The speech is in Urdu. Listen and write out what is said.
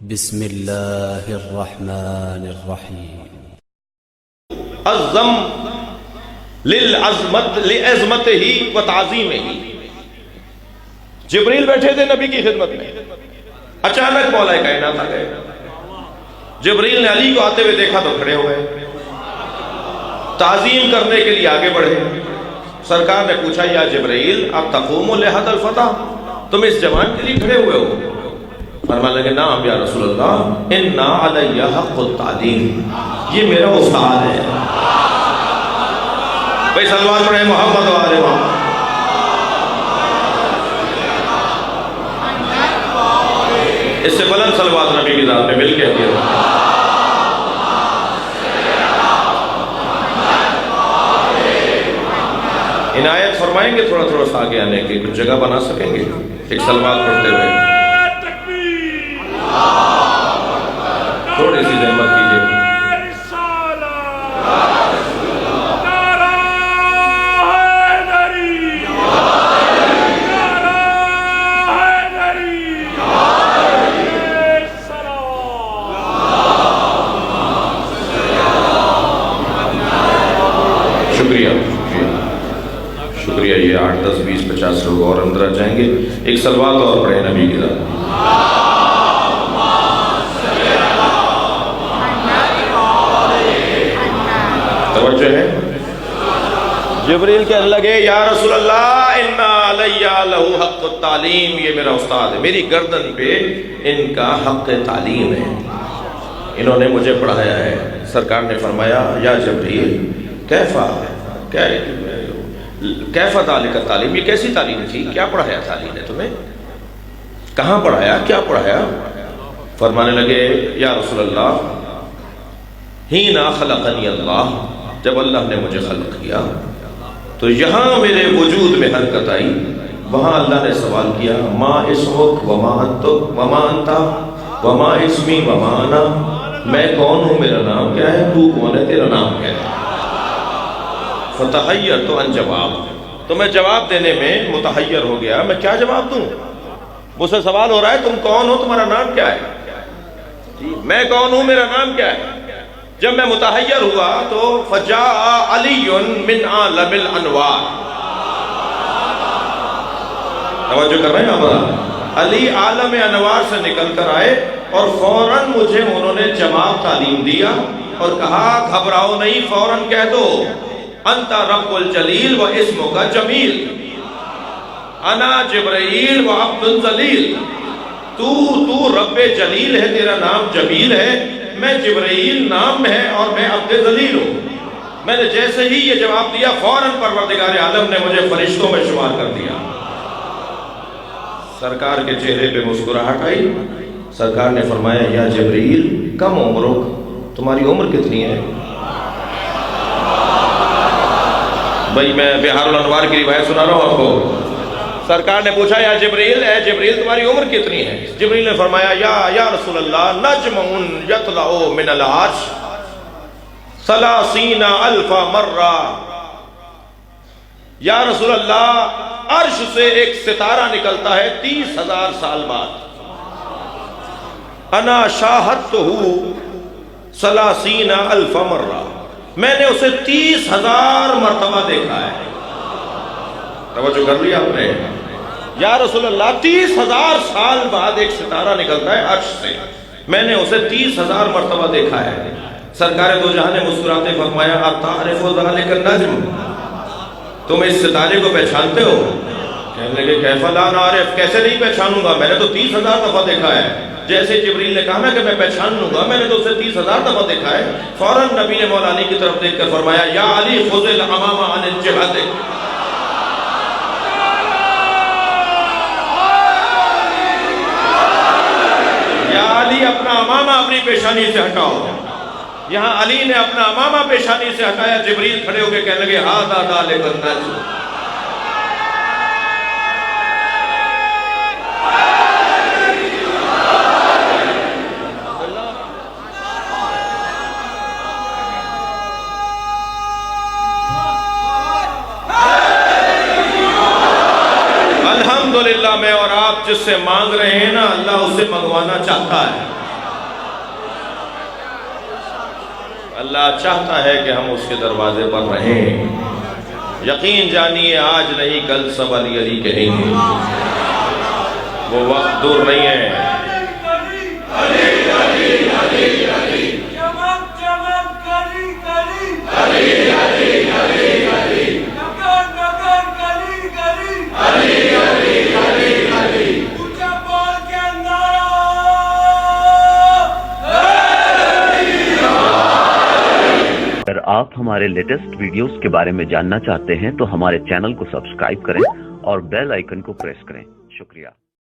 بسم اللہ الرحمن الرحیم۔ الضم لعظمت ہی و تعظیم ہی۔ جبریل بیٹھے تھے نبی کی خدمت میں، اچانک مولا کائنات آ گئے۔ جبریل نے علی کو آتے ہوئے دیکھا تو کھڑے ہوئے، تعظیم کرنے کے لیے آگے بڑھے۔ سرکار نے پوچھا یا جبریل آپ تقوم لحد الفتح، تم اس جوان کے لیے کھڑے ہوئے ہو؟ فرمانے لگے نعم یا رسول اللہ، انا علی حق التعلیم، یہ میرا استاد ہے۔ بھائی صلوات پڑھیں محمد و آل محمد۔ اس سے بلند صلوات نبی کی ذات میں مل کے کیا۔ عنایت فرمائیں گے تھوڑا تھوڑا سا آگے آنے کی، کچھ جگہ بنا سکیں گے ایک صلوات پڑھتے ہوئے؟ تھوڑی سی زحمت کیجئے۔ شکریہ شکریہ۔ یہ 8 10 20 50 لوگ اور اندر آ جائیں گے، ایک صلوات اور پڑھیں نبی کی ذات۔ توجہ ہے؟ جبریل کہنے لگے یا رسول اللہ انا علی لہ حق التعلیم، یہ میرا استاد ہے، میری گردن پہ ان کا حق تعلیم ہے، انہوں نے مجھے پڑھایا ہے۔ سرکار نے فرمایا یا جبریل کیفا ذالک التعلیم، یہ کیسی تعلیم تھی، کیا پڑھایا تھا علی نے تمہیں، کہاں پڑھایا، کیا پڑھایا؟ فرمانے لگے یا رسول اللہ حین خلقنی اللہ، جب اللہ نے مجھے خلق کیا تو یہاں میرے وجود میں حرکت آئی، وہاں اللہ نے سوال کیا ما اسمک وما انتا وما اسمی وما انا، میں کون ہوں، میرا نام کیا ہے، تو کون ہے، تیرا نام کیا ہے؟ فتحیرت عن جواب، تو میں جواب دینے میں متحیر ہو گیا، میں کیا جواب دوں؟ مجھ سے سوال ہو رہا ہے تم کون ہو، تمہارا نام کیا ہے، میں کون ہوں، میرا نام کیا ہے؟ جب میں متحیر ہوا تو فجاء علی من عالم الانوار، توجہ کر رہے ہیں آپ؟ علی عالم انوار سے نکل کر آئے اور فوراً مجھے انہوں نے جواب تعلیم دیا اور کہا گھبراؤ نہیں، فوراً کہہ دو انت رب الجلیل و اسمک جمیل، انا جبرائیل و عبد الذلیل، تو رب جلیل ہے، تیرا نام جمیل ہے، میں جبرائیل نام ہے اور میں عبد ذلیل ہوں۔ میں نے جیسے ہی یہ جواب دیا فوراً پروردگار عالم نے مجھے فرشتوں میں شمار کر دیا۔ سرکار کے چہرے پہ مسکراہٹ آئی، سرکار نے فرمایا یا جبرائیل کم عمرک، تمہاری عمر کتنی ہے؟ بھائی میں بہار الانوار کی روایت سنا رہا ہوں آپ کو۔ سرکار نے پوچھا یا جبریل، اے جبریل تمہاری عمر کتنی ہے؟ جبریل نے فرمایا یا رسول اللہ نجم یطلع من العرش 30,000 مرہ، یا رسول اللہ عرش سے ایک ستارہ نکلتا ہے 30,000 سال بعد، انا شاہدتہ 30,000 مرہ، میں نے اسے 30,000 مرتبہ دیکھا ہے۔ توجہ کر لیا آپ نے؟ یا رسول اللہ 30,000 سال بعد ایک ستارہ نکلتا ہے عرش سے، میں نے اسے 30,000 مرتبہ دیکھا ہے۔ سرکار دو جہاں نے مسکراتے فرمایا اتعرف ذلک النجم، تم اس ستارے کو پہچانتے ہو؟ کہنے لگے کیف لا نعرف، کیسے نہیں پہچانوں گا، میں نے تو 30,000 دفعہ دیکھا ہے۔ جیسے جبریل نے کہا نا کہ میں پہچان لوں گا، میں نے تو اسے 30,000 دفعہ دیکھا ہے۔ فوراً نبی نے مولا علی کی طرف دیکھ کر فرمایا یا علی خذ الامام عن الجہد، یا علی اپنا امامہ اپنی پیشانی سے ہٹاؤ۔ یہاں علی نے اپنا امامہ پیشانی سے ہٹایا، جبریل کھڑے ہو کے کہنے لگے ھذا ذالک النجم۔ الحمدللہ میں اور آپ جس سے مانگ رہے ہیں نا، اللہ اسے منگوانا چاہتا ہے۔ اللہ چاہتا ہے کہ ہم اس کے دروازے پر رہیں. یقین جانیے آج نہیں کل سب علی علی کہیں گے. وہ وقت دور نہیں ہے. اگر آپ ہمارے لیٹسٹ ویڈیوز کے بارے میں جاننا چاہتے ہیں تو ہمارے چینل کو سبسکرائب کریں اور بیل آئیکن کو پریس کریں. شکریہ.